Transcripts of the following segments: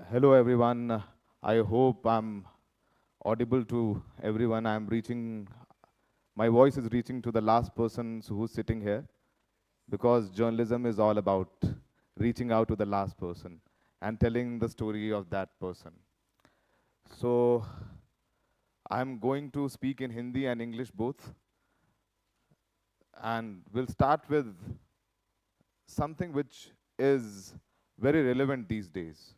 Hello, everyone. I hope I'm audible to everyone. My voice is reaching to the last person who's sitting here because journalism is all about reaching out to the last person and telling the story of that person. So I'm going to speak in Hindi and English both, and we'll start with something which is very relevant these days.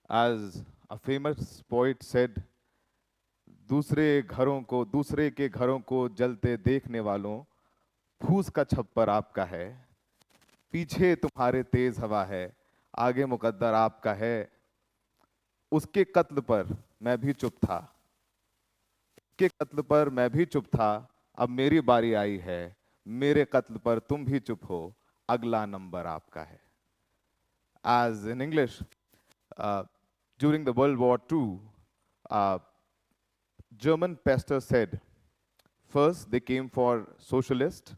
As a famous poet said, दूसरे के घरों को जलते देखने वालों, फूस का छप्पर आपका है, पीछे तुम्हारे तेज हवा है, आगे मुकद्दर आपका है। उसके कत्ल पर मैं भी चुप था, उसके कत्ल पर मैं भी चुप था, अब मेरी बारी आई है, मेरे कत्ल पर तुम भी चुप हो, अगला नंबर आपका है। As in English, uh, during the World War II, uh, German pastor said, first they came for socialist,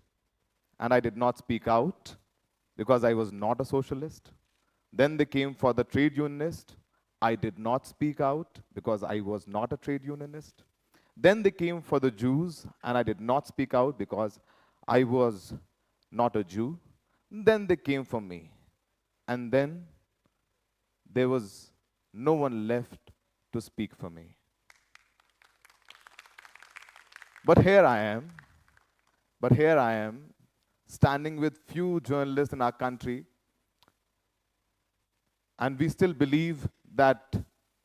and I did not speak out because I was not a socialist. Then they came for the trade unionist. I did not speak out because I was not a trade unionist. Then they came for the Jews, and I did not speak out because I was not a Jew. Then they came for me. And then there was no one left to speak for me. But here I am, standing with few journalists in our country, and we still believe that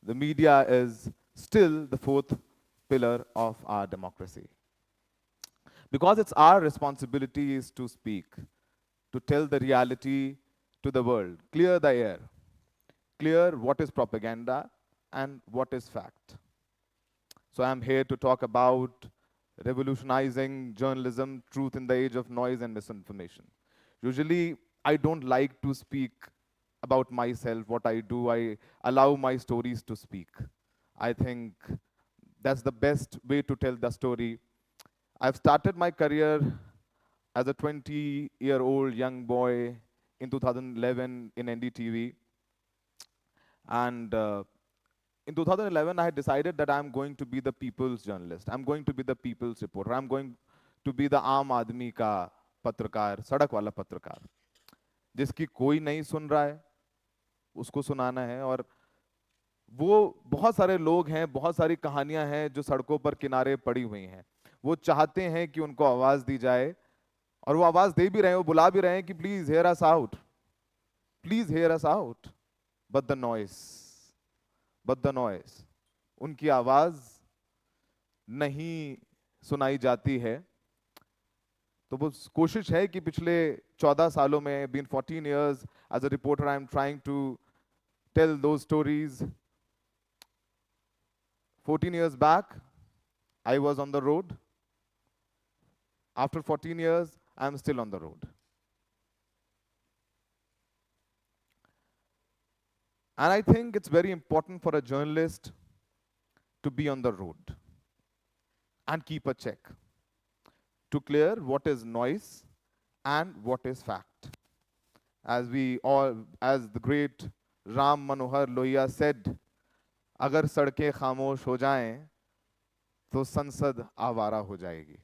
the media is still the fourth pillar of our democracy. Because it's our responsibility is to speak, to tell the reality to the world, clear the air, clear what is propaganda and what is fact. So I'm here to talk about revolutionizing journalism, truth in the age of noise and misinformation. Usually, I don't like to speak about myself, what I do. I allow my stories to speak. I think that's the best way to tell the story. I've started my career as a 20-year-old young boy in 2011 in NDTV. And in 2011, I had decided that I'm going to be the people's journalist. I'm going to be the people's reporter. I'm going to be the आम आदमी का पत्रकार, सड़क वाला पत्रकार, जिसकी कोई नहीं सुन रहा है, उसको सुनाना है। और वो बहुत सारे लोग हैं, बहुत सारी कहानियां हैं जो सड़कों पर किनारे पड़ी हुई हैं। वो चाहते हैं कि उनको आवाज दी जाए, और वो आवाज दे भी रहे हैं, वो बुला भी रहे हैं कि please hear us out, please hear us out. But the noise, उनकी आवाज नहीं सुनाई जाती है। तो वो कोशिश है कि पिछले 14 सालों में, been 14 years as a reporter, I am trying to tell those stories. 14 years back, I was on the road. After 14 years, I am still on the road. And I think it's very important for a journalist to be on the road and keep a check to clear what is noise and what is fact. As the great Ram Manohar Lohia said, अगर सड़कें खामोश हो जाएं तो संसद आवारा हो जाएगी.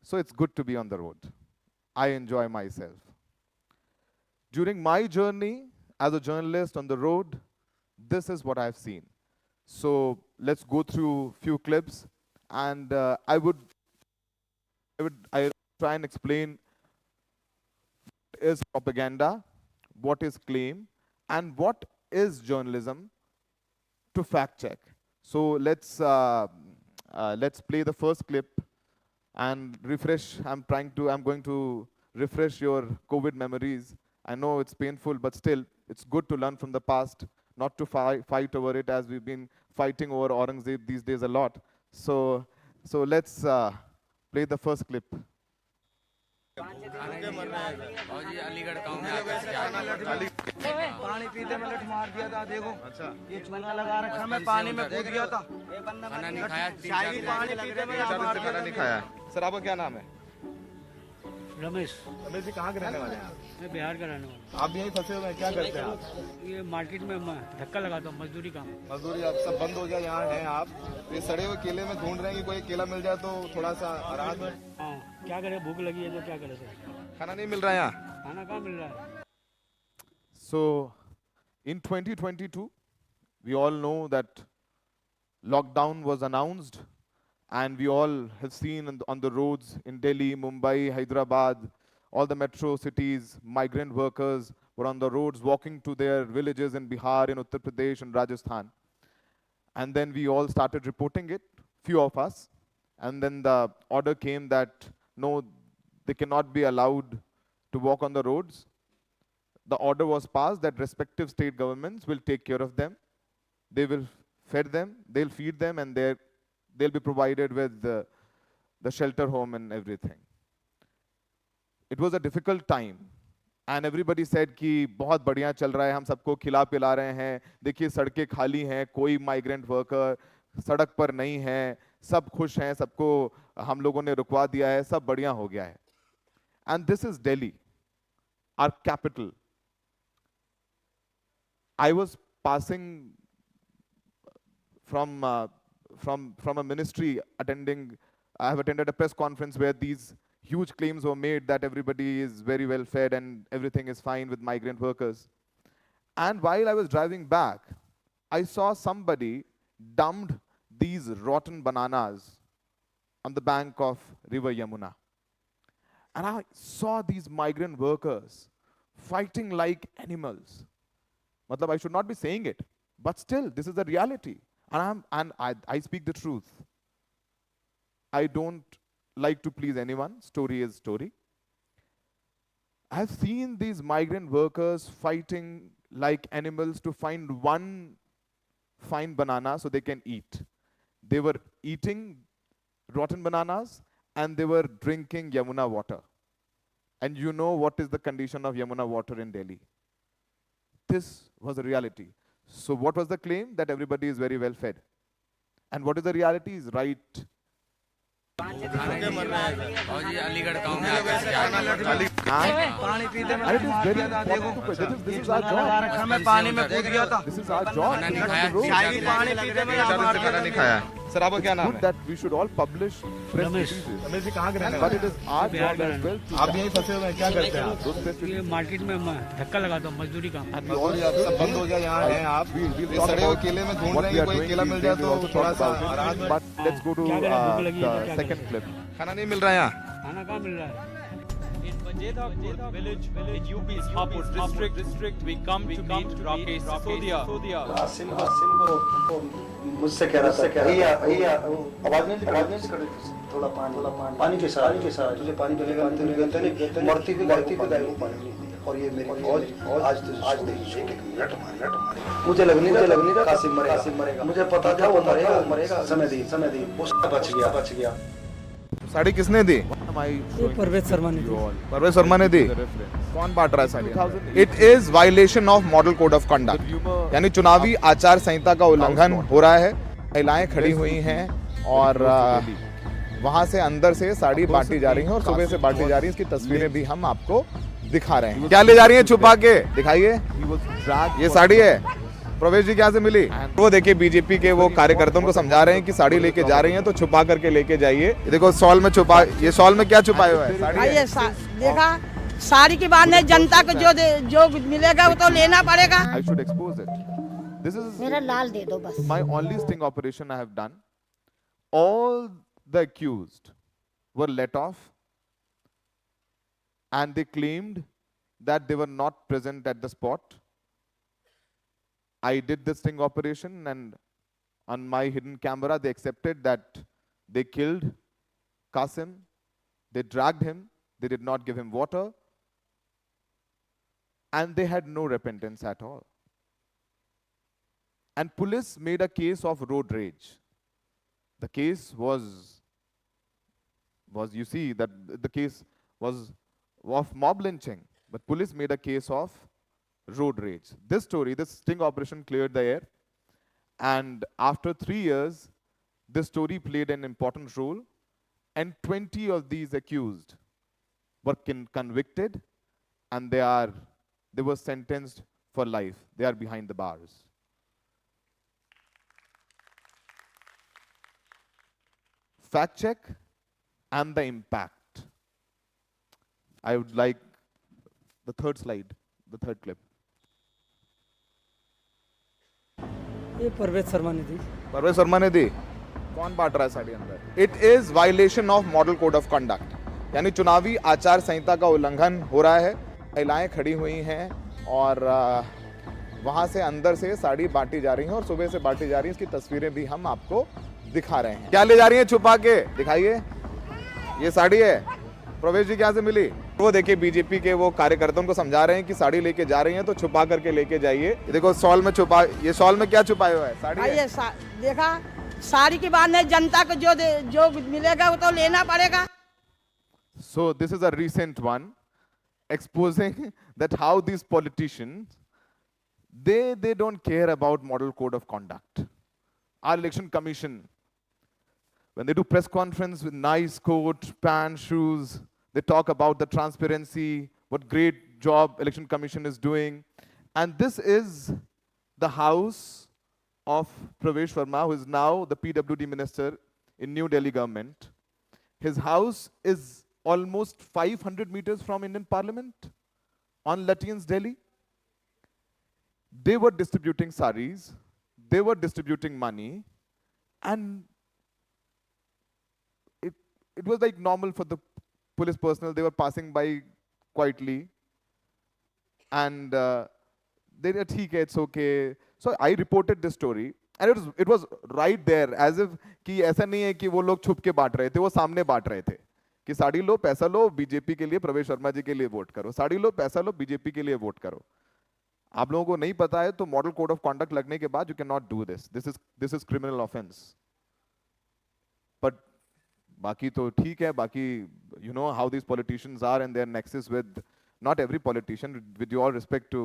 So it's good to be on the road. I enjoy myself. During my journey as a journalist on the road, this is what I've seen. So let's go through few clips, and I try and explain what is propaganda, what is claim, and what is journalism to fact check. So let's play the first clip and refresh. I'm going to refresh your COVID memories. I know it's painful, but still, it's good to learn from the past, not to fight over it, as we've been fighting over Aurangzeb these days a lot. So let's play the first clip. जी अलीगढ़ गांव में पानी पीते में लठ मार दिया था। देखो अच्छा, ये चूना लगा रखा, मैं पानी में कूद गया था, खाना नहीं खाया, शाही पानी पीते में मार दिया। नहीं खाया। सर आपका क्या नाम है? रमेश। रमेश जी कहाँ के रहने वाले हैं? मैं बिहार का रहने वाला आप भी यहीं फंसे हुए हैं, क्या करते हैं आप? हूँ। ये मार्केट में मैं धक्का लगाता हूँ, मजदूरी काम। मजदूरी अब सब बंद हो गया, यहाँ हैं आप तो ये सड़े हुए केले में ढूंढ रहे हैं कि कोई केला मिल जाए तो थोड़ा सा राहत हो। हाँ, क्या करें, भूख लगी है तो क्या करें सर। खाना नहीं मिल रहा है यहाँ। खाना कहाँ मिल रहा है। So, in 2022, we all know that lockdown was announced, and we all have seen on the roads in Delhi, Mumbai, Hyderabad, all the metro cities, migrant workers were on the roads walking to their villages in Bihar, in Uttar Pradesh, and Rajasthan. And then we all started reporting it, few of us. And then the order came that no, they cannot be allowed to walk on the roads. The order was passed that respective state governments will take care of them. They will feed them, they'll feed them, and they'll be provided with the shelter home and everything. It was a difficult time. And everybody said कि बहुत बढ़िया चल रहा है, हम सबको खिला पिला रहे हैं, देखिए सड़कें खाली हैं, कोई माइग्रेंट वर्कर सड़क पर नहीं है, सब खुश हैं, सबको हम लोगों ने रुकवा दिया है, सब बढ़िया हो गया है. And this is Delhi, our capital. I was passing from a ministry attending. I have attended a press conference where these huge claims were made that everybody is very well fed and everything is fine with migrant workers. And while I was driving back, I saw somebody dumped these rotten bananas on the bank of River Yamuna. And I saw these migrant workers fighting like animals. Matlab, I should not be saying it, but still, this is the reality. And I speak the truth. I don't like to please anyone. Story is story. I've seen these migrant workers fighting like animals to find one fine banana so they can eat. They were eating rotten bananas and they were drinking Yamuna water. And you know what is the condition of Yamuna water in Delhi. This was the reality. So what was the claim? That everybody is very well fed. And what is the reality is right. पानी पीते में And it is very मार दिया था, देखो important to this is चूना our लगा job. रखा, मैं पानी में कूद गया था। This is our job. To be on the road. पानी पीते में मार दिया खाना नहीं खाया है। सर आपका क्या नाम Good है? that we should all publish press Ramesh. releases. Ramesh ji कहाँ के रहने But वाले it हैं? is our बिहार job का as well to आप भी यहीं फंसे हुए हैं, क्या करते हैं आप? those press ये releases. मार्केट में मैं धक्का लगाता हूँ, मजदूरी काम। And we all मजदूरी अब सब बंद हो गया, यहाँ हैं आप we'll ये talk सड़े हुए about केले में ढूंढ what रहे we हैं are कि कोई doing केला these मिल days. जाए We'll तो also थोड़ा talk सा about राहत it. हो। But let's go to क्या करें, भूख लगी है तो क्या the करें? second clip. खाना नहीं मिल रहा है यहाँ। खाना कहाँ मिल रहा है। In Mediapreneur village in UP's Hapur district, we come to meet Rakesh Sisodia. Asim को मुझसे कह रहा था भैया भैया आवाज नहीं कर रही थोड़ा पानी के साथ तुझे पानी मिलेगा नहीं मरती हुई गाय को पानी नहीं दिया और ये मेरी फौज आज नहीं एक मिनट मारे मुझे लग नहीं रहा कासिम मरेगा मुझे पता था वो मरेगा समय दी उसका बच गया साड़ी किसने दी? परवेज शर्मा ने परवेज शर्मा ने दी। कौन बांट रहा है sari? It is violation of model code of conduct, यानी चुनावी आचार संहिता का उल्लंघन हो रहा है। महिलाएं खड़ी हुई हैं और वहां से अंदर से साड़ी बांटी जा रही है और सुबह से बांटी जा रही है। इसकी तस्वीरें भी हम आपको दिखा रहे हैं। क्या ले जा रही है छुपा के? दिखाइए। ये साड़ी है प्रवेश जी क्या से मिली? वो देखिए बीजेपी के वो कार्यकर्ताओं को समझा रहे हैं कि साड़ी लेके जा रही हैं तो छुपा करके लेके जाइए। ये देखो शॉल में छुपा, ये शॉल में क्या छुपाया हुआ है? साड़ी है। देखा साड़ी की बात नहीं, जनता को जो मिलेगा वो तो लेना पड़ेगा। I should expose it. This is मेरा लाल दे दो बस। my only sting operation I have done. All the accused were let off and they claimed that they were not present at the spot. I did this sting operation and on my hidden camera they accepted that they killed Qasim, they dragged him, they did not give him water, and they had no repentance at all. And police made a case of road rage. The case was you see that the case was of mob lynching, but police made a case of road rage. This sting operation cleared the air, and after 3 years, this story played an important role, and 20 of these accused were convicted, and they were sentenced for life. They are behind the bars. Fact check and the impact. I would like the third slide, the third clip. ये परवेज शर्मा ने दी। परवेज शर्मा ने दी। कौन बांट रहा है साड़ी अंदर? It is violation of model code of conduct, यानी चुनावी आचार संहिता का उल्लंघन हो रहा है। महिलाएं खड़ी हुई हैं और वहां से अंदर से साड़ी बांटी जा रही हैं और सुबह से बांटी जा रही है। इसकी तस्वीरें भी हम आपको दिखा रहे हैं। क्या ले जा रही हैं छुपा के? दिखाइए। ये साड़ी है। प्रवेश जी क्या से मिली? वो देखिए बीजेपी के वो कार्यकर्ताओं को समझा रहे हैं कि साड़ी लेके जा रही हैं तो छुपा करके लेके जाइए। देखो शॉल में छुपा, ये शॉल में क्या छुपाया हुआ है? साड़ी है। ये देखा, साड़ी की बात नहीं, जनता को जो मिलेगा वो तो लेना पड़ेगा। So this is a recent one exposing that how these politicians, they don't care about model code of conduct. Our election commission, when they do press conference with nice coat, pants, shoes, they talk about the transparency, what great job election commission is doing. And this is the house of Pravesh Verma, who is now the PWD minister in New Delhi government. His house is almost 500 meters from Indian Parliament on Lutyens, Delhi. They were distributing saris, they were distributing money, and it was like normal for the police personnel. They were passing by quietly, and they said, "ठीक है, it's okay." So I reported this story, and it was right there, as if कि ऐसा नहीं है कि वो लोग छुप के बांट रहे थे, वो सामने बांट रहे थे कि साड़ी लो, पैसा लो, बीजेपी के लिए, प्रवेश वर्मा जी के लिए वोट करो, साड़ी लो, पैसा लो, बीजेपी के लिए वोट करो। आप लोगों को नहीं पता है तो मॉडल कोड ऑफ कंडक्ट लगने के बाद you can not do this is criminal offence. But बाकी तो ठीक है, बाकी you know how these politicians are and their nexus with not every politician, with all respect to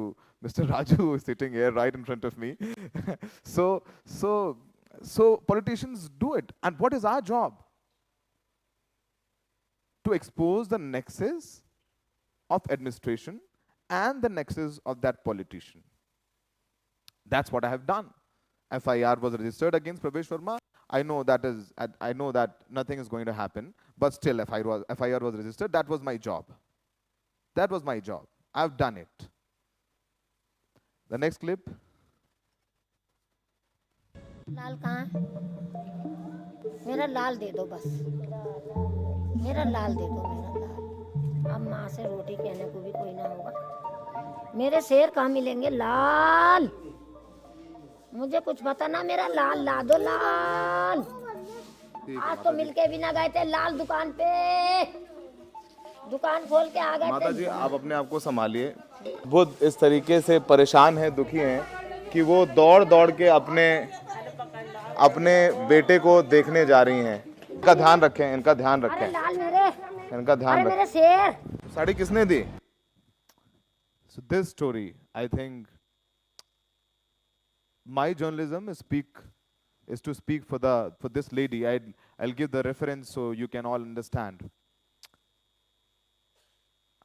Mr. Raju who is sitting here right in front of me. so politicians do it, and what is our job? To expose the nexus of administration and the nexus of that politician. That's what I have done. FIR was registered against Pravesh Verma. I know that nothing is going to happen, but still FIR was registered. That was my job. That was my job. I've done it. The next clip. लाल कहाँ है? मेरा लाल दे दो बस, मेरा लाल दे दो, मेरा लाल। अब माँ से रोटी कहने को भी कोई ना होगा। मेरे शेर कहाँ मिलेंगे? लाल, मुझे कुछ पता ना, मेरा लाल ला दो, लाल। आज तो मिलके भी ना गए थे लाल दुकान पे, दुकान खोल के आ गए थे। माता जी आप अपने आप को संभालिए। वो इस तरीके से परेशान हैं, दुखी हैं कि वो दौड़ दौड़ के अपने बेटे को देखने जा रही हैं। इनका ध्यान रखें, इनका ध्यान रखें, लाल मेरे, इनका ध्यान रखें। मेरे शेर। साड़ी किसने दी? So this story, I think, my journalism is to speak for this lady. I'll give the reference so you can all understand.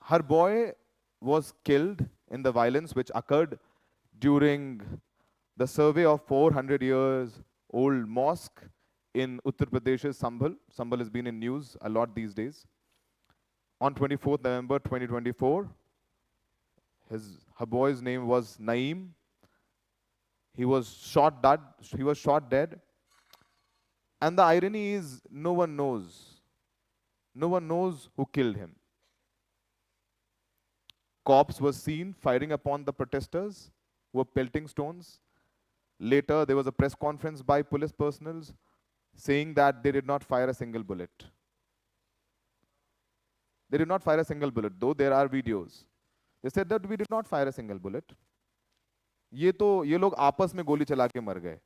Her boy was killed in the violence which occurred during the survey of 400 years old mosque in Uttar Pradesh's Sambhal. Sambhal has been in news a lot these days. On 24th November 2024, her boy's name was Naeem. He was shot dead. And the irony is no one knows who killed him. Cops were seen firing upon the protesters who were pelting stones. Later, there was a press conference by police personnel saying that they did not fire a single bullet. They did not fire a single bullet, though there are videos. They said that we did not fire a single bullet. ये लोग आपस में गोली चला के मर गए.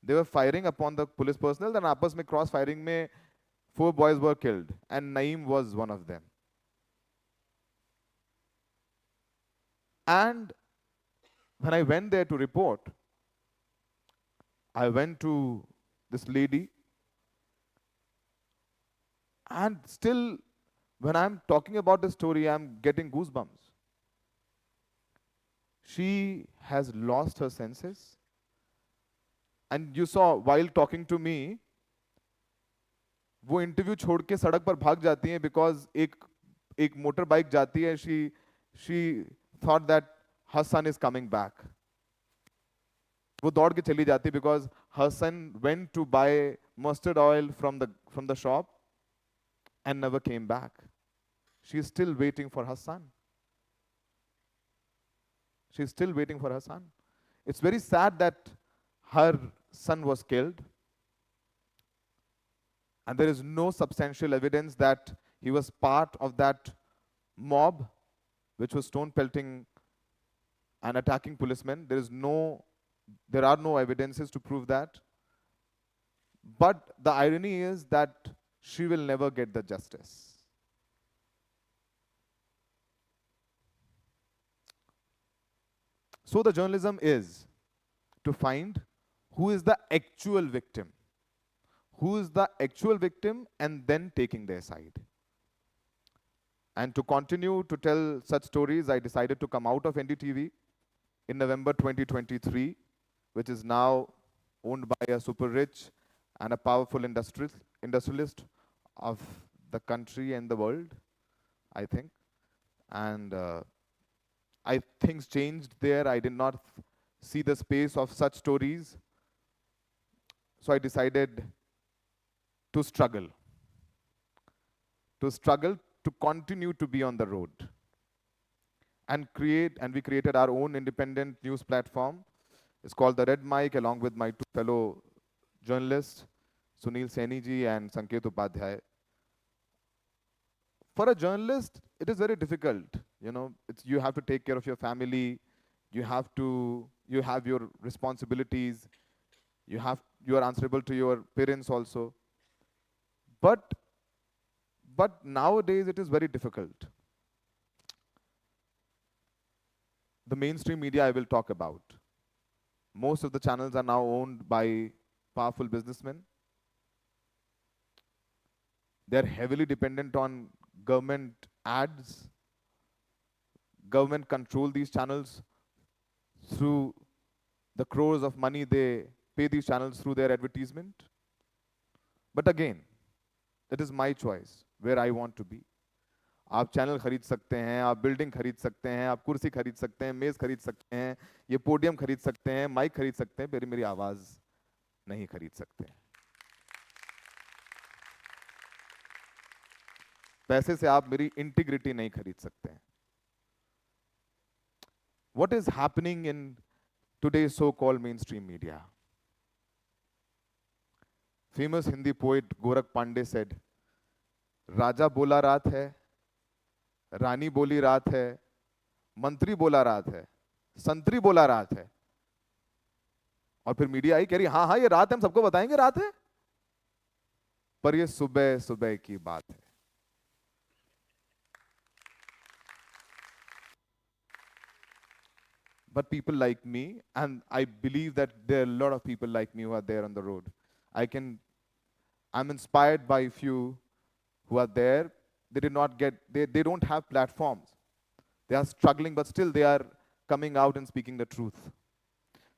They were firing upon the police personnel, and आपस में cross firing में 4 boys were killed, and Naeem was one of them. And when I went there to report, I went to this lady, and still When I'm talking about this story, I'm getting goosebumps. She has lost her senses. And you saw, while talking to me, वो interview छोड़ के सड़क पर भाग जाती हैं because एक motor bike जाती है. She thought that her son is coming back. वो दौड़ के चली जाती because her son went to buy mustard oil from the shop and never came back. She is still waiting for her son. She is still waiting for her son. It's very sad that her son was killed, and there is no substantial evidence that he was part of that mob which was stone pelting and attacking policemen. There are no evidences to prove that. But the irony is that she will never get the justice. So the journalism is to find who is the actual victim. Who is the actual victim, and then taking their side. And to continue to tell such stories, I decided to come out of NDTV in November 2023, which is now owned by a super rich and a powerful industrialist of the country and the world, I think. And things changed there. I did not see the space of such stories. So I decided to struggle. To continue to be on the road. And we created our own independent news platform. It's called The Red Mic, along with my two fellow journalists, Sunil Saini ji and Sanket Upadhyay. For a journalist, it is very difficult. You have to take care of your family. You have your responsibilities. You are answerable to your parents also. But nowadays it is very difficult. The mainstream media I will talk about. Most of the channels are now owned by powerful businessmen. They are heavily dependent on government ads. Government control these channels through the crores of money they pay these channels through their advertisement. But again, it is my choice where I want to be. आप channel खरीद सकते हैं, आप building खरीद सकते हैं, आप कुर्सी खरीद सकते हैं, मेज खरीद सकते हैं, ये पोडियम खरीद सकते हैं, माइक खरीद सकते हैं, मेरी आवाज नहीं खरीद सकते. पैसे से आप मेरी इंटीग्रिटी नहीं खरीद सकते हैं. What is happening in today's so-called mainstream media? Famous Hindi poet Gorakh Pandey said, राजा बोला रात है, रानी बोली रात है, मंत्री बोला रात है, संतरी बोला रात है. और फिर मीडिया आई कह रही हाँ ये रात है, हम सबको बताएंगे रात है, पर ये सुबह सुबह की बात है. But people like me, and I believe that there are a lot of people like me who are there on the road. I'm inspired by a few who are there. They don't have platforms. They are struggling, but still they are coming out and speaking the truth.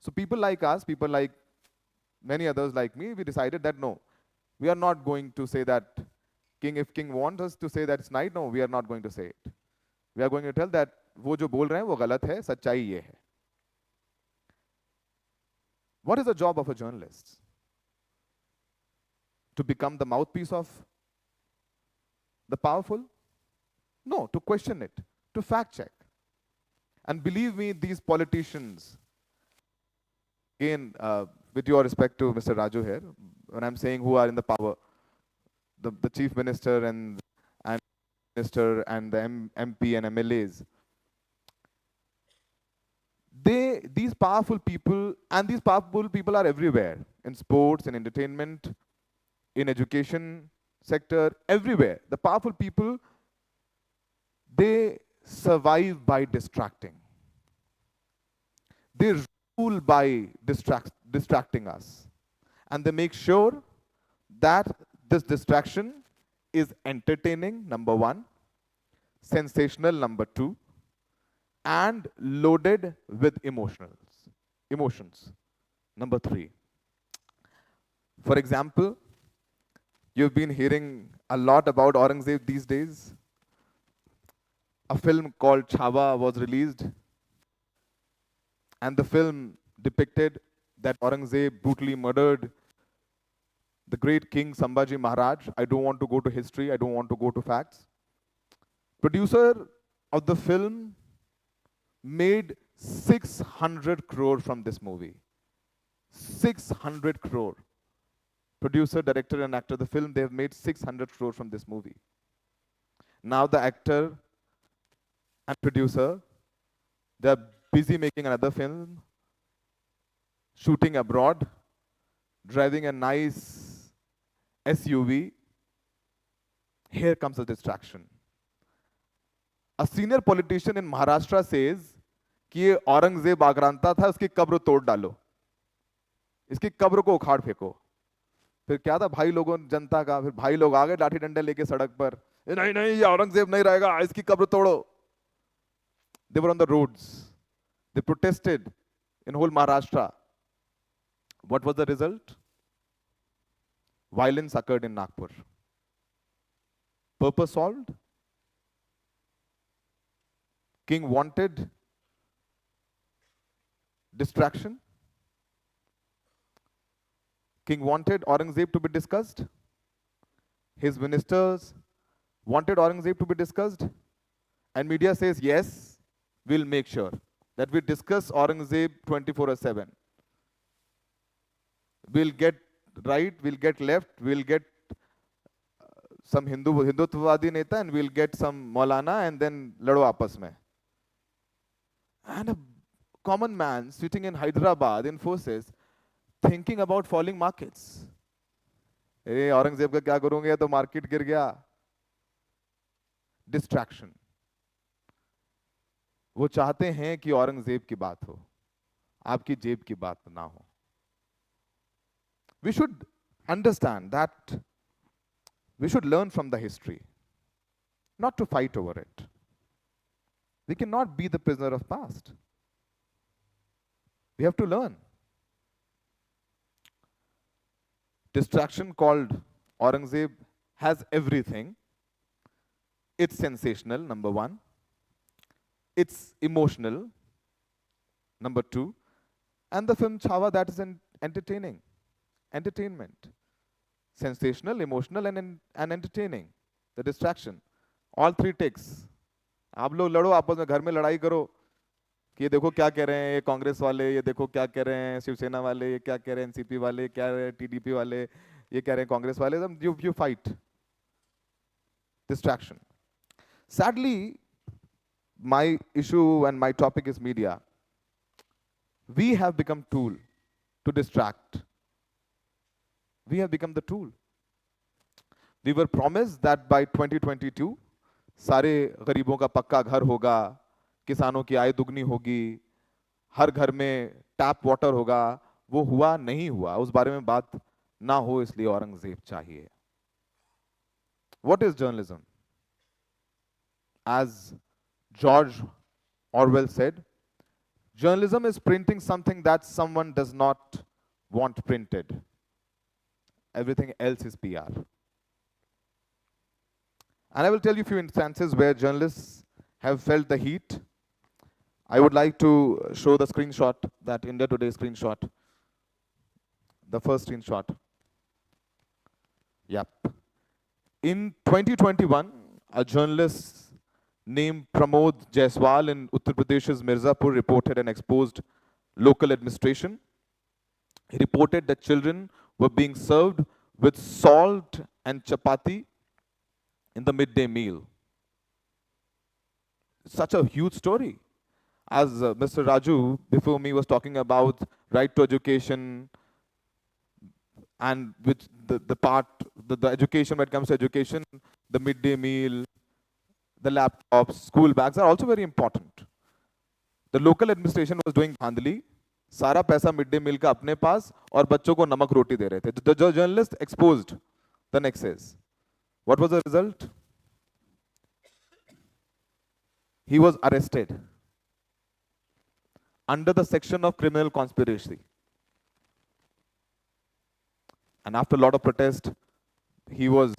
So people like us, people like many others like me, we decided that no, we are not going to say that if King wants us to say that it's night, no, we are not going to say it. We are going to tell that वो जो बोल रहे हैं वो गलत है, सच्चाई ये है. What is the job of a journalist? To become the mouthpiece of the powerful? No, to question it, to fact check. And believe me, these politicians, again, with your respect to Mr. Raju here, when I'm saying who are in the power, the chief minister and minister and the MP and MLAs, these powerful people are everywhere, in sports, in entertainment, in education sector, everywhere. The powerful people, they survive by distracting. They rule by distracting us. And they make sure that this distraction is entertaining, number one, sensational, number two, and loaded with emotions, number three. For example, you've been hearing a lot about Aurangzeb these days. A film called Chhawa was released, and the film depicted that Aurangzeb brutally murdered the great King Sambhaji Maharaj. I don't want to go to history, I don't want to go to facts. Producer of the film made 600 crore from this movie. 600 crore. Producer, director, and actor of the film, they have made 600 crore from this movie. Now the actor and producer, they're busy making another film, shooting abroad, driving a nice SUV. Here comes a distraction. A senior politician in Maharashtra says कि ये औरंगजेब आक्रांता था, उसकी कब्र तोड़ डालो, इसकी कब्र को उखाड़ फेंको. फिर क्या था भाई लोगों जनता का, फिर भाई लोग आ गए लाठी डंडे लेके सड़क पर, नहीं नहीं ये औरंगजेब नहीं रहेगा, इसकी कब्र तोड़ो. They were on the roads. They protested in whole Maharashtra. What was the result? Violence occurred in Nagpur. Purpose solved? King wanted distraction. King wanted Aurangzeb to be discussed. His ministers wanted Aurangzeb to be discussed. And media says, yes, we'll make sure that we discuss Aurangzeb 24/7. We'll get right, we'll get left, we'll get some Hindutvadi neta, and we'll get some Maulana, and then lado aapas mein. And a common man sitting in Hyderabad in forces, thinking about falling markets. Hey, Aurangzeb ka kya karunge, to market gir gaya. Distraction. वो चाहते हैं कि औरंगजेब की बात हो, आपकी जेब की बात ना हो. We should understand that we should learn from the history, not to fight over it. We cannot be the prisoner of past. We have to learn. Distraction called Aurangzeb has everything. It's sensational, number one. It's emotional, number two. And the film Chhawa, that is entertaining. Entertainment. Sensational, emotional, and entertaining. The distraction. All three takes. आप लोग लड़ो आपस में, घर में लड़ाई करो कि ये देखो क्या कह रहे हैं ये कांग्रेस वाले, ये देखो क्या कह रहे हैं शिवसेना वाले, ये क्या कह रहे हैं एनसीपी वाले, क्या कह रहे हैं टीडीपी वाले, ये कह रहे हैं कांग्रेस वाले. You fight. Distraction. Sadly, my issue and my topic is media. We have become tool to distract. We have become the tool. We were promised that by 2022, सारे गरीबों का पक्का घर होगा, किसानों की आय दुगनी होगी, हर घर में टैप वाटर होगा. वो हुआ नहीं हुआ, उस बारे में बात ना हो, इसलिए औरंगजेब चाहिए. What is journalism? As George Orwell said, journalism is printing something that someone does not want printed. Everything else is PR. And I will tell you a few instances where journalists have felt the heat. I would like to show the screenshot, that India Today screenshot. The first screenshot. Yep. In 2021, a journalist named Pramod Jaiswal in Uttar Pradesh's Mirzapur reported and exposed local administration. He reported that children were being served with salt and chapati in the midday meal. Such a huge story. As Mr. Raju before me was talking about right to education, and which the education, when it comes to education, the midday meal, the laptops, school bags are also very important. The local administration was doing धांधली, सारा पैसा midday meal का अपने पास और बच्चों को नमक रोटी दे रहे थे. The journalist exposed the nexus. What was the result? He was arrested under the section of criminal conspiracy. And after a lot of protest, he was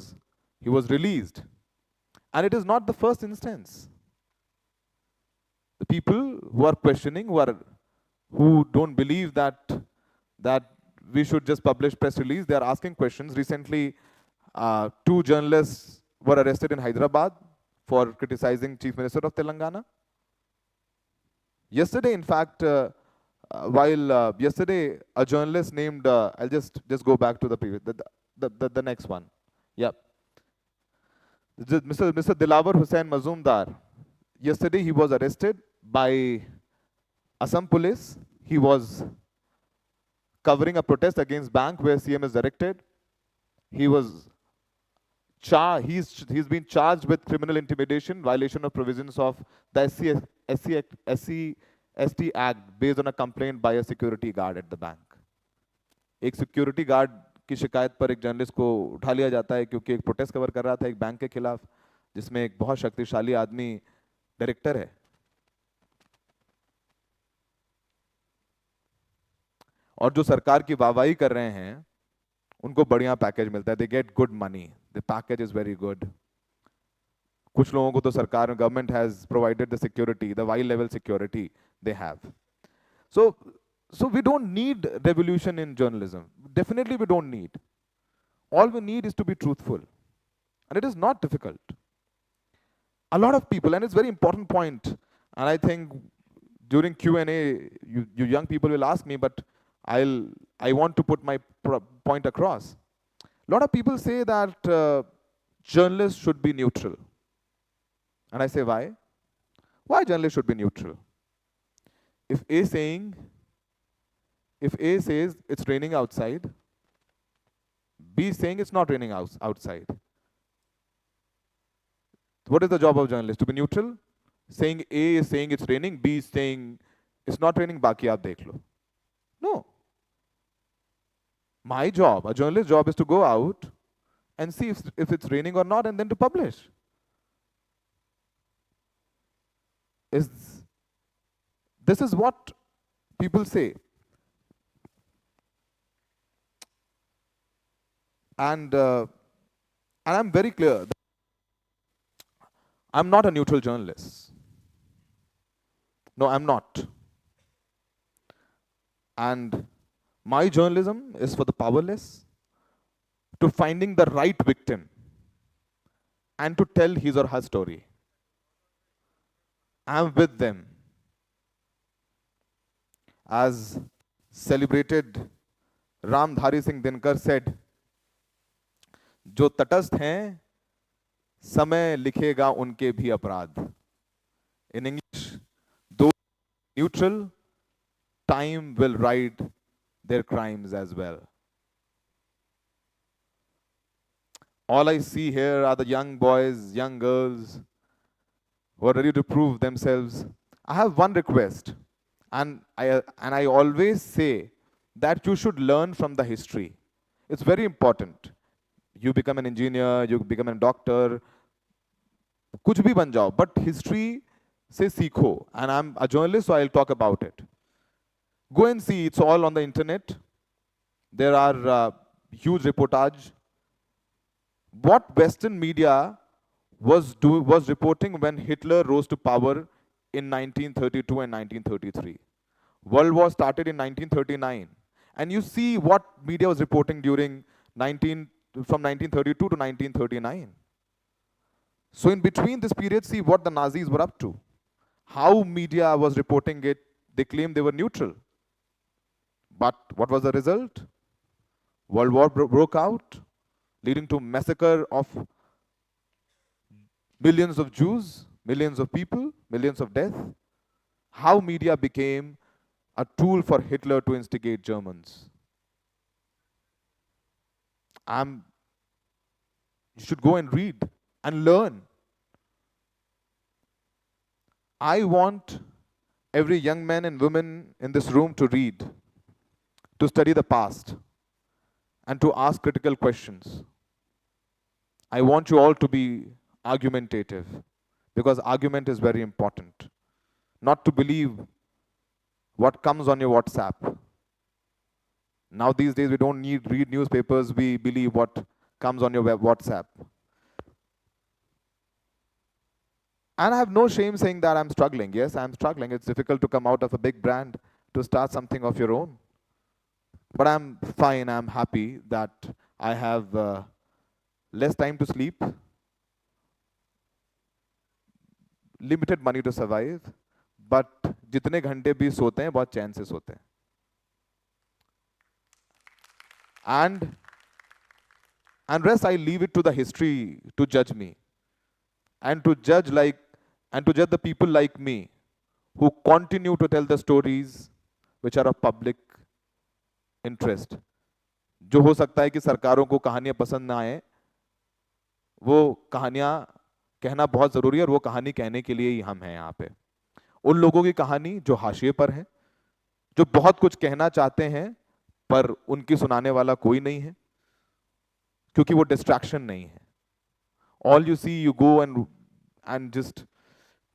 released. And it is not the first instance. The people who are questioning, who don't believe that we should just publish press release, they are asking questions. Recently, 2 journalists were arrested in Hyderabad for criticizing Chief Minister of Telangana. Yesterday, in fact, yesterday a journalist named, I'll just go back to the previous, the next one. Yep. Mr. Dilawar Hussain Mazumdar. Yesterday he was arrested by Assam police. He was covering a protest against bank where CM is directed. He's been charged with criminal intimidation, violation of provisions of the SC Act based on a complaint by a security guard at the bank. एक security guard की शिकायत पर एक journalist को उठा लिया जाता है क्योंकि एक प्रोटेस्ट कवर कर रहा था एक बैंक के खिलाफ जिसमें एक बहुत शक्तिशाली आदमी डायरेक्टर है. और जो सरकार की वाहवाही कर रहे हैं उनको बढ़िया पैकेज मिलता है. They get good money. The package is very good. कुछ लोगों को तो सरकार government has provided the security, the Y level security they have. So we don't need revolution in journalism. Definitely we don't need. All we need is to be truthful. And it is not difficult. A lot of people, and it's a very important point, and I think during Q&A, you young people will ask me, but I want to put my point across. A lot of people say that journalists should be neutral. And I say, why? Why journalists should be neutral? If A says it's raining outside, B is saying it's not raining outside. What is the job of journalist? To be neutral? Saying A is saying it's raining, B is saying it's not raining, baki aap dekh lo. No. My job, a journalist's job, is to go out and see if it's raining or not and then to publish. This is what people say. And I'm very clear. I'm not a neutral journalist. No, I'm not. And my journalism is for the powerless, to finding the right victim and to tell his or her story. I'm with them. As celebrated Ramdhari Singh Dinkar said, जो तटस्थ हैं समय लिखेगा उनके भी अपराध. In English, those neutral, time will write their crimes as well. All I see here are the young boys, young girls who are ready to prove themselves. I have one request, and I always say that you should learn from the history. It's very important. You become an engineer, you become a doctor, कुछ भी बन जाओ, but history से सीखो. And I'm a journalist, so I'll talk about it. Go and see, it's all on the internet. There are huge reportage. What Western media was reporting when Hitler rose to power in 1932 and 1933. World War started in 1939. And you see what media was reporting during from 1932 to 1939. So in between this period, see what the Nazis were up to. How media was reporting it. They claimed they were neutral. But what was the result? World War broke out, leading to massacre of millions of Jews, millions of people, millions of death. How media became a tool for Hitler to instigate Germans. You should go and read and learn. I want every young man and woman in this room to read, to study the past, and to ask critical questions. I want you all to be argumentative, because argument is very important. Not to believe what comes on your WhatsApp. Now these days we don't need read newspapers, we believe what comes on your WhatsApp. And I have no shame saying that I'm struggling. Yes, I'm struggling. It's difficult to come out of a big brand to start something of your own. But I'm fine, I'm happy that I have less time to sleep, limited money to survive, but जितने घंटे भी सोते हैं बहुत चैन से सोते हैं. And rest I leave it to the history to judge me, and to judge the people like me who continue to tell the stories which are of public interest. जो हो सकता है कि सरकारों को कहानियां पसंद ना आए, वो कहानियां कहना बहुत जरूरी है, और वो कहानी कहने के लिए ही हम हैं यहाँ पे. उन लोगों की कहानी जो हाशिए पर हैं, जो बहुत कुछ कहना चाहते हैं पर उनकी सुनाने वाला कोई नहीं है, क्योंकि वो डिस्ट्रैक्शन नहीं है. All you see, you go and just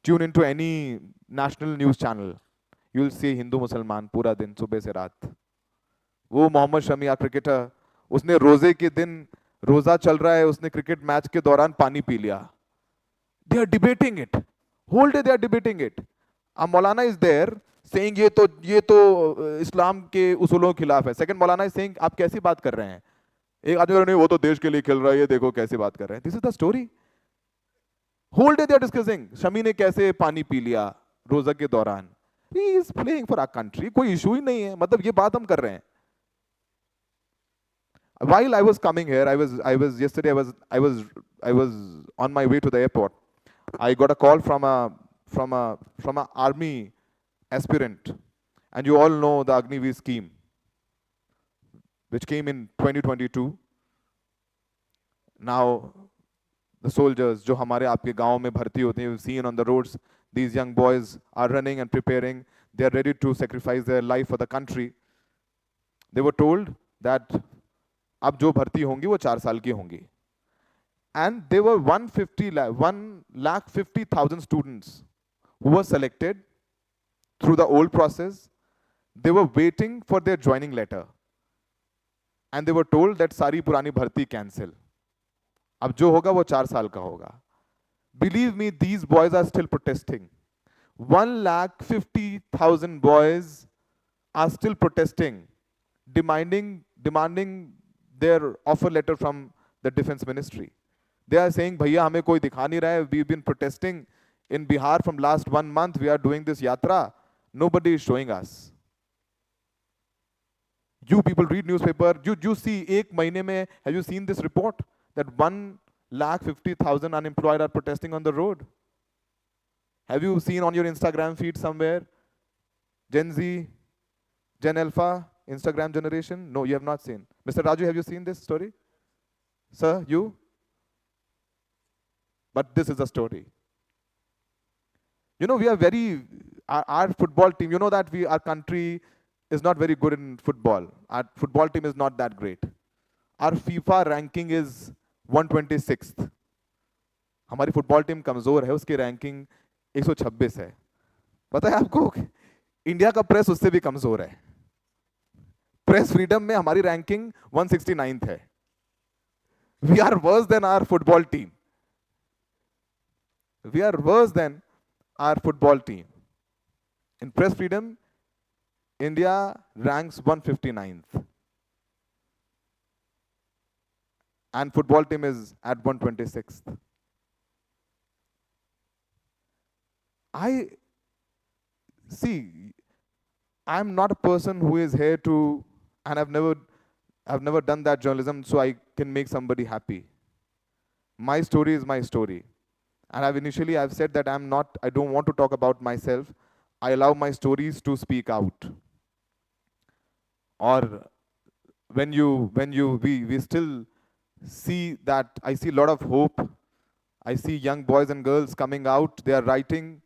tune into any national news channel, you'll see Hindu मुसलमान पूरा दिन सुबह से रात. वो मोहम्मद शमी या क्रिकेटर, उसने रोजे के दिन, रोजा चल रहा है, उसने क्रिकेट मैच के दौरान पानी पी लिया. They are debating it. Whole day they are debating it. A Maulana is there saying ये तो इस्लाम के उसूलों के खिलाफ है. Second Maulana is saying आप कैसी बात कर रहे हैं. एक आदमी नहीं, वो तो देश के लिए खेल रहा है, ये देखो कैसे बात कर रहे हैं. This is the story. Whole day they are discussing. Shami ने कैसे पानी पी लिया रोजा के दौरान. He is playing for our country. कोई इशू ही नहीं है. मतलब ये बात हम कर रहे हैं. While I was coming here, I was on my way to the airport. I got a call from a army aspirant, and you all know the Agniveer scheme, which came in 2022. Now, the soldiers, जो हमारे आपके गांव में भर्ती होते हैं, you've seen on the roads, these young boys are running and preparing. They are ready to sacrifice their life for the country. They were told that अब जो भर्ती होंगी वो 4 साल की होंगी. And there were 1,50,000 students who were selected through the old process. They were waiting for their joining letter. And they were told that सारी पुरानी भर्ती cancel. अब जो होगा वो 4 साल का होगा. Believe me, these boys are still protesting. 1,50,000 boys are still protesting, demanding their offer letter from the defense ministry. They are saying, भैया हमें कोई दिखा नहीं रहा है. We've been protesting in Bihar from last 1 month. We are doing this yatra. Nobody is showing us. You people read newspaper. You see, एक महीने में, have you seen this report that 1,50,000 unemployed are protesting on the road? Have you seen on your Instagram feed somewhere? Gen Z, Gen Alpha, Instagram generation? No, you have not seen. Mr. Raju, have you seen this story? Sir, you? But this is the story. You know, we are our football team, you know that our country is not very good in football. Our football team is not that great. Our FIFA ranking is 126th. हमारी football team कमजोर है, उसकी ranking 126 है. पता है आपको, India का press उससे भी कमजोर है. प्रेस फ्रीडम में हमारी रैंकिंग 169th है. We are worse than our football team. We are worse than our football team. In press freedom, India ranks 159th. And football team is at 126th. I'm not a person who is here to, and I've never done that journalism so I can make somebody happy. My story is my story. And I've said that I don't want to talk about myself. I allow my stories to speak out. Or we still see that, I see a lot of hope. I see young boys and girls coming out. They are writing.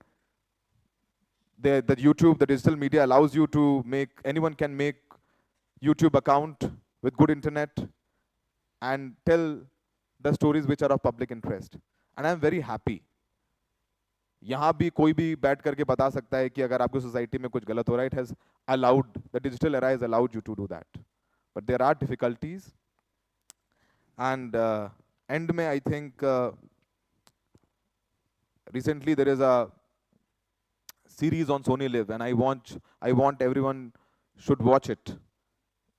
The YouTube, the digital media allows you to anyone can make YouTube account with good internet and tell the stories which are of public interest. And I'm very happy. यहाँ भी कोई भी बैठ करके बता सकता है कि अगर आपकी सोसाइटी में कुछ गलत हो रहा है, it has allowed, the digital era has allowed you to do that. But there are difficulties. And end में I think recently there is a series on Sony Live, and I want everyone should watch it.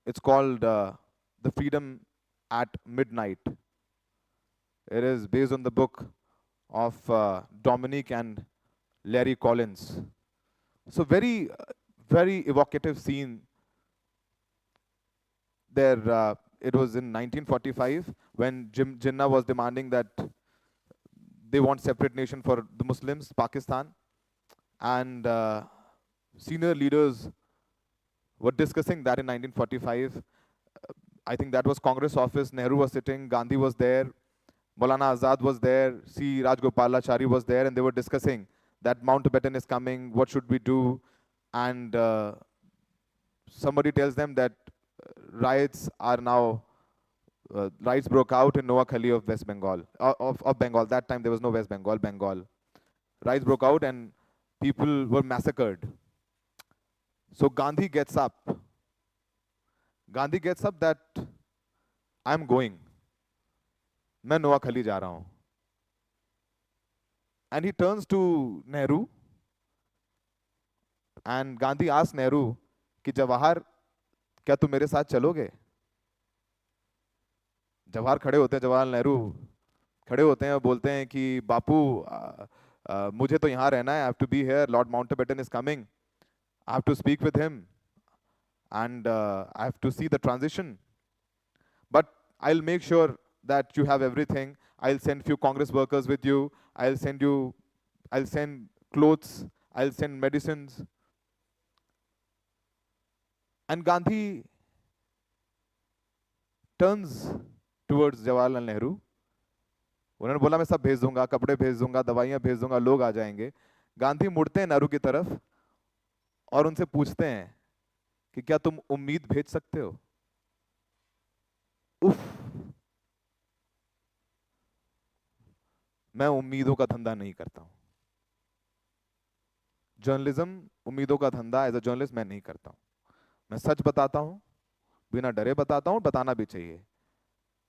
It's called The Freedom at Midnight. It is based on the book of Dominic and Larry Collins. So very evocative scene there. It was in 1945 when Jinnah was demanding that they want separate nation for the Muslims, Pakistan. And senior leaders were discussing that in 1945. I think that was Congress office. Nehru was sitting, Gandhi was there, Maulana Azad was there, C. Rajgopalachari was there, and they were discussing that Mountbatten is coming, what should we do? And somebody tells them that riots are now, riots broke out in Noakhali of West Bengal, of Bengal. That time there was no West Bengal, Bengal. Riots broke out and people were massacred. So Gandhi gets up. Gandhi gets up that I'm going. मैं नोआखली जा रहा हूं. And he turns to Nehru, and Gandhi asks Nehru कि जवाहर क्या तुम मेरे साथ चलोगे? जवाहर खड़े होते हैं, जवाहरलाल नेहरू खड़े होते हैं और बोलते हैं कि बापू मुझे तो यहाँ रहना है, I have to be here, Lord Mountbatten is coming, I have to speak with him, and I have to see the transition. But I'll make sure that you have everything. I'll send few Congress workers with you. I'll send clothes. I'll send medicines. And Gandhi turns towards Jawaharlal Nehru. उन्होंने बोला मैं सब भेज दूंगा, कपड़े भेज दूंगा, दवाइयाँ भेज दूंगा, लोग आ जाएंगे. गांधी मुड़ते हैं नेहरू की तरफ और उनसे पूछते हैं कि क्या तुम उम्मीद भेज सकते हो? उफ, मैं उम्मीदों का धंधा नहीं करता हूं. जर्नलिज्म उम्मीदों का धंधा एज अ जर्नलिस्ट मैं नहीं करता हूं. मैं सच बताता हूं, बिना डरे बताता हूं, बताना भी चाहिए.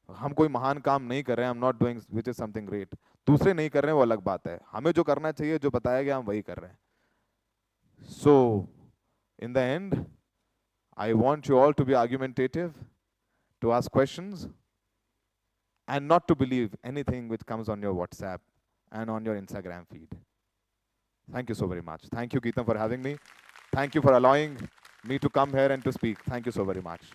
हम कोई महान काम नहीं कर रहे हैं. I am not doing which is something great. दूसरे नहीं कर रहे हैं वो अलग बात है. हमें जो करना चाहिए, जो बताया गया, हम वही कर रहे हैं. So in the end I want you all to be argumentative, to ask questions, and not to believe anything which comes on your WhatsApp and on your Instagram feed. Thank you so very much. Thank you, Geetam, for having me. Thank you for allowing me to come here and to speak. Thank you so very much.